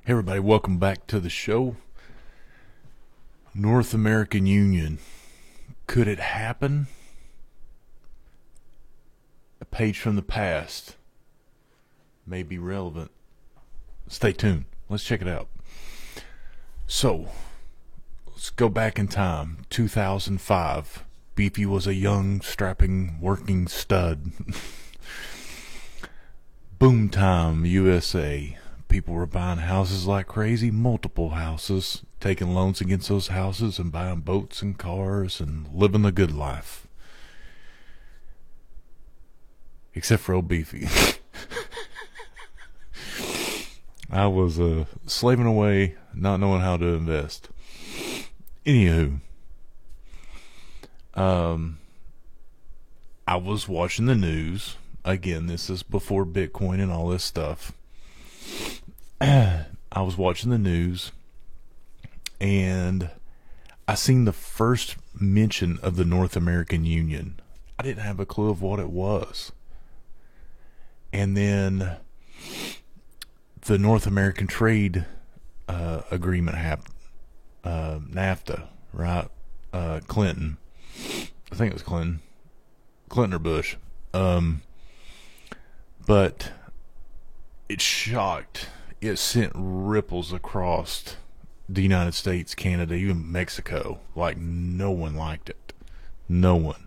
Hey everybody, welcome back to the show. North American Union. Could it happen? A page from the past may be relevant. Stay tuned. Let's check it out. So, let's go back in time. 2005. Beefy was a young, strapping, working stud. Boom time, USA. People were buying houses like crazy, multiple houses, taking loans against those houses and buying boats and cars and living the good life. Except for old Beefy. I was slaving away, not knowing how to invest. Anywho, I was watching the news. Again, this is before Bitcoin and all this stuff. I was watching the news and I seen the first mention of the North American Union. I didn't have a clue of what it was. And then the North American Trade Agreement happened. NAFTA, right? Clinton. I think it was Clinton. Clinton or Bush. But it shocked. It sent ripples across the United States, Canada, even Mexico. Like, no one liked it. No one.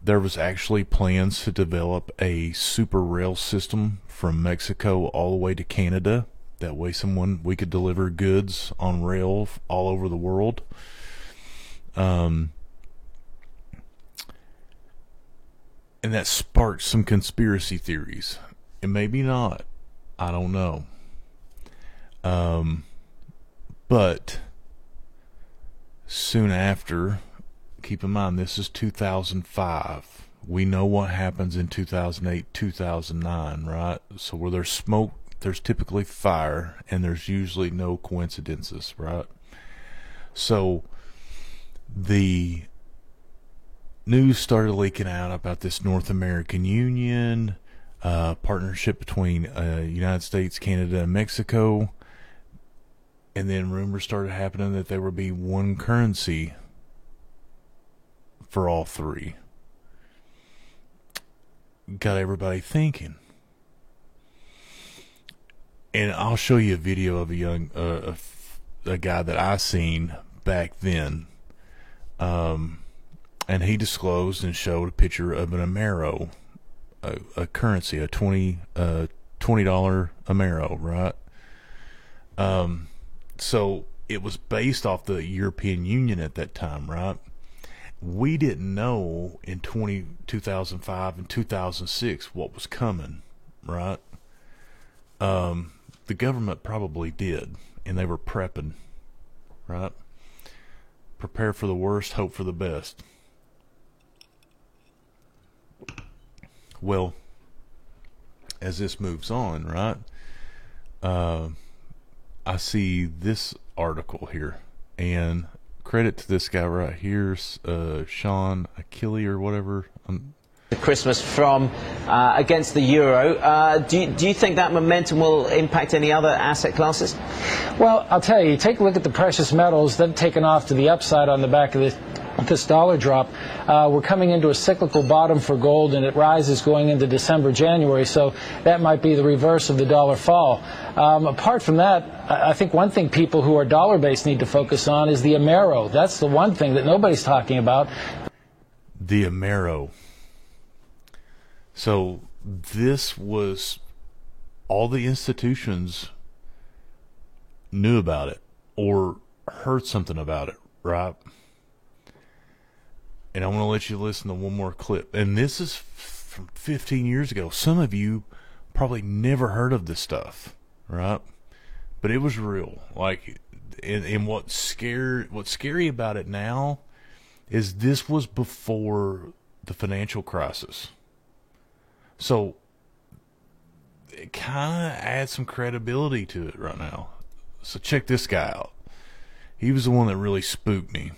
There was actually plans to develop a super rail system from Mexico all the way to Canada. That way we could deliver goods on rail all over the world. And that sparked some conspiracy theories. And maybe not. I don't know. But soon after, keep in mind, this is 2005. We know what happens in 2008, 2009, right? So where there's smoke, there's typically fire, and there's usually no coincidences, right? So the news started leaking out about this North American Union partnership between United States, Canada, and Mexico, and then rumors started happening that there would be one currency for all three. Got everybody thinking. And I'll show you a video of a guy that I seen back then. And he disclosed and showed a picture of an Amero, a currency, a $20 Amero, right? So it was based off the European Union at that time, right? We didn't know in 2005 and 2006 what was coming, right? The government probably did, and they were prepping, right? Prepare for the worst, hope for the best. Well, as this moves on, right, I see this article here, and credit to this guy right here, Sean Achille or whatever. Christmas from against the euro. Do you think that momentum will impact any other asset classes? Well, I'll tell you, take a look at the precious metals. They've taken off to the upside on the back of this dollar drop. We're coming into a cyclical bottom for gold, and it rises going into December, January, so that might be the reverse of the dollar fall. Apart from that, I think one thing people who are dollar-based need to focus on is the Amero. That's the one thing that nobody's talking about. The Amero. So this was, all the institutions knew about it or heard something about it, right? And I want to let you listen to one more clip. And this is from 15 years ago. Some of you probably never heard of this stuff, right? But it was real. Like, and what's scary about it now is this was before the financial crisis. So it kind of adds some credibility to it right now. So check this guy out. He was the one that really spooked me.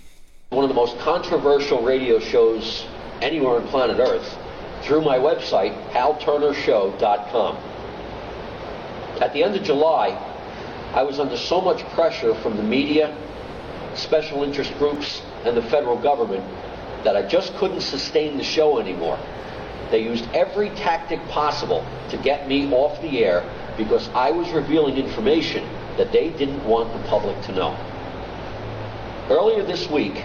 One of the most controversial radio shows anywhere on planet Earth through my website, halturnershow.com. At the end of July, I was under so much pressure from the media, special interest groups, and the federal government that I just couldn't sustain the show anymore. They used every tactic possible to get me off the air because I was revealing information that they didn't want the public to know. Earlier this week,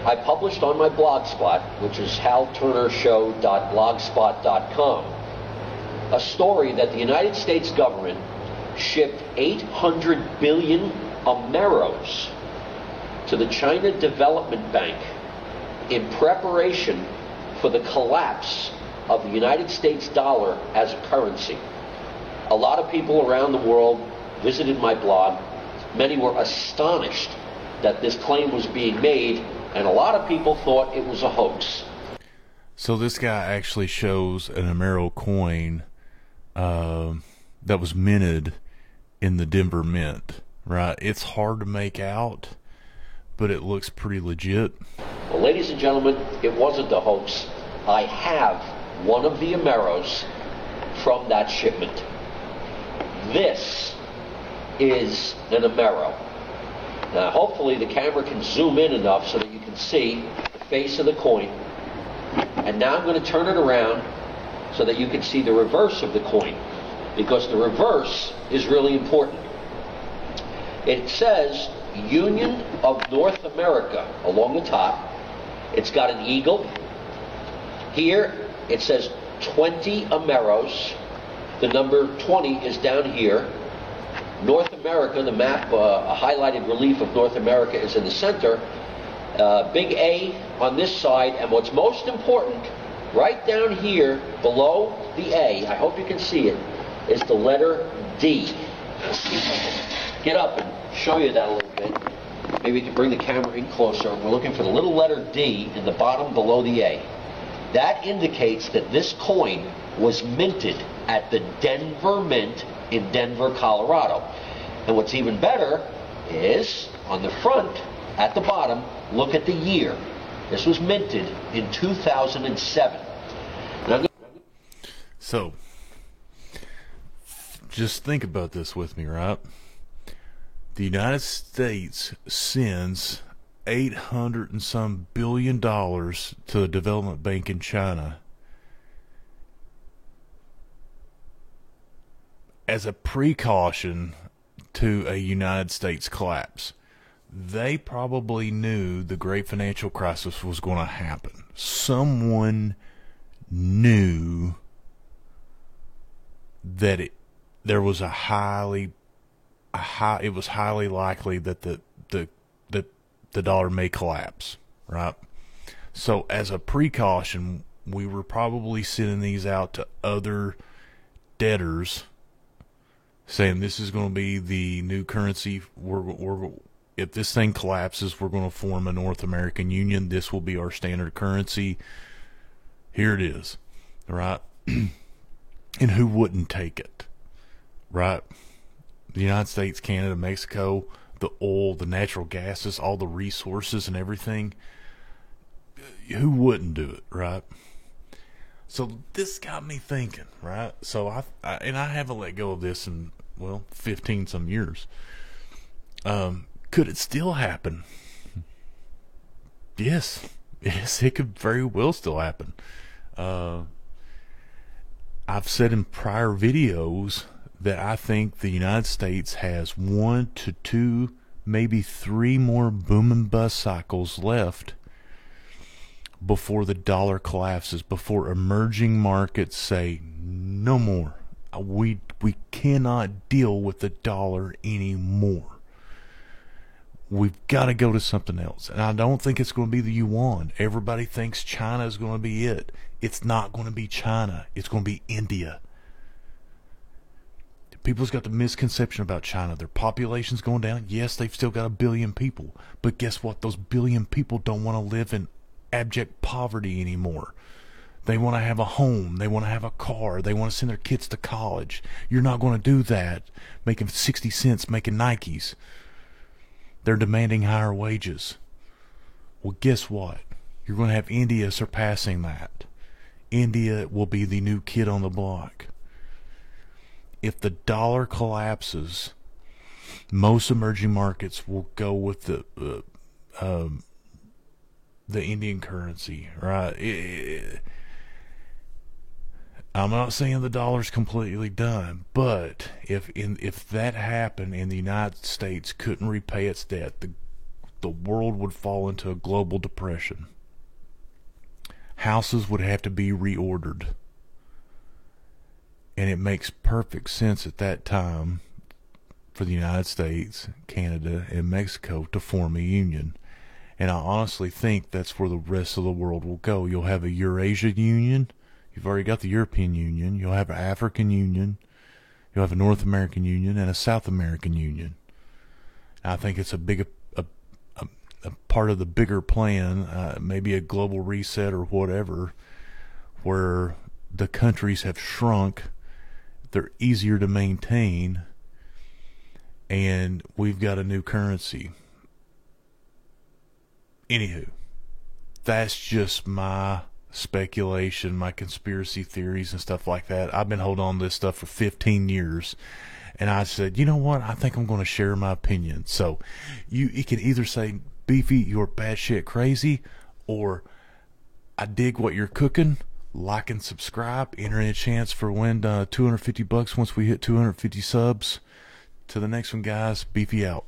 I published on my blogspot, which is halturnershow.blogspot.com, a story that the United States government shipped 800 billion Ameros to the China Development Bank in preparation for the collapse of the United States dollar as a currency. A lot of people around the world visited my blog. Many were astonished that this claim was being made, and a lot of people thought it was a hoax. So this guy actually shows an Amero coin that was minted in the Denver Mint, right? It's hard to make out, but it looks pretty legit. Well, ladies and gentlemen, it wasn't a hoax. I have one of the Ameros from that shipment. This is an Amero. Now, hopefully the camera can zoom in enough so that you can see the face of the coin. And now I'm going to turn it around so that you can see the reverse of the coin, because the reverse is really important. It says Union of North America along the top. It's got an eagle. Here it says 20 Ameros. The number 20 is down here. North America, the map, a highlighted relief of North America is in the center. Big A on this side, and what's most important, right down here below the A, I hope you can see it, is the letter D. Get up and show you that a little bit. Maybe we can bring the camera in closer. We're looking for the little letter D in the bottom below the A. That indicates that this coin was minted at the Denver Mint in Denver, Colorado. And what's even better is on the front, at the bottom, look at the year. This was minted in 2007. So, just think about this with me, right? The United States sends $800 and some billion to a development bank in China as a precaution to a United States collapse. They probably knew the great financial crisis was going to happen. Someone knew that it was highly likely that the dollar may collapse, right? So as a precaution, we were probably sending these out to other debtors, saying this is going to be the new currency. If this thing collapses, we're going to form a North American Union. This will be our standard currency. Here it is, right? And who wouldn't take it, right? The United States, Canada, Mexico, the oil, the natural gases, all the resources and everything. Who wouldn't do it, right? So this got me thinking, right? So I haven't let go of this in 15 some years. Could it still happen? Yes, it could very well still happen. I've said in prior videos that I think the United States has 1 to 2, maybe 3 more boom and bust cycles left before the dollar collapses, before emerging markets say no more. We cannot deal with the dollar anymore. We've got to go to something else. And I don't think it's going to be the yuan. Everybody thinks China is going to be it. It's not going to be China. It's going to be India. People's got the misconception about China. Their population's going down. Yes, they've still got 1 billion people. But guess what? Those 1 billion people don't want to live in abject poverty anymore. They want to have a home. They want to have a car. They want to send their kids to college. You're not going to do that making 60 cents making Nikes. They're demanding higher wages. Well, guess what? You're going to have India surpassing that. India will be the new kid on the block. if the dollar collapses, most emerging markets will go with the Indian currency, right? I'm not saying the dollar's completely done, but if that happened and the United States couldn't repay its debt, the world would fall into a global depression. Houses would have to be reordered. And it makes perfect sense at that time for the United States, Canada, and Mexico to form a union. And I honestly think that's where the rest of the world will go. You'll have a Eurasia Union. You've already got the European Union. You'll have an African Union. You'll have a North American Union and a South American Union. I think it's a part of the bigger plan, maybe a global reset or whatever, where the countries have shrunk. They're easier to maintain, and we've got a new currency. Anywho, that's just my speculation, my conspiracy theories and stuff like that. I've been holding on to this stuff for 15 years, and I said, you know what? I think I'm going to share my opinion. So you can either say, Beefy, you're batshit crazy, or I dig what you're cooking. Like and subscribe. Enter in a chance for win $250 once we hit 250 subs. To the next one, guys. Beefy out.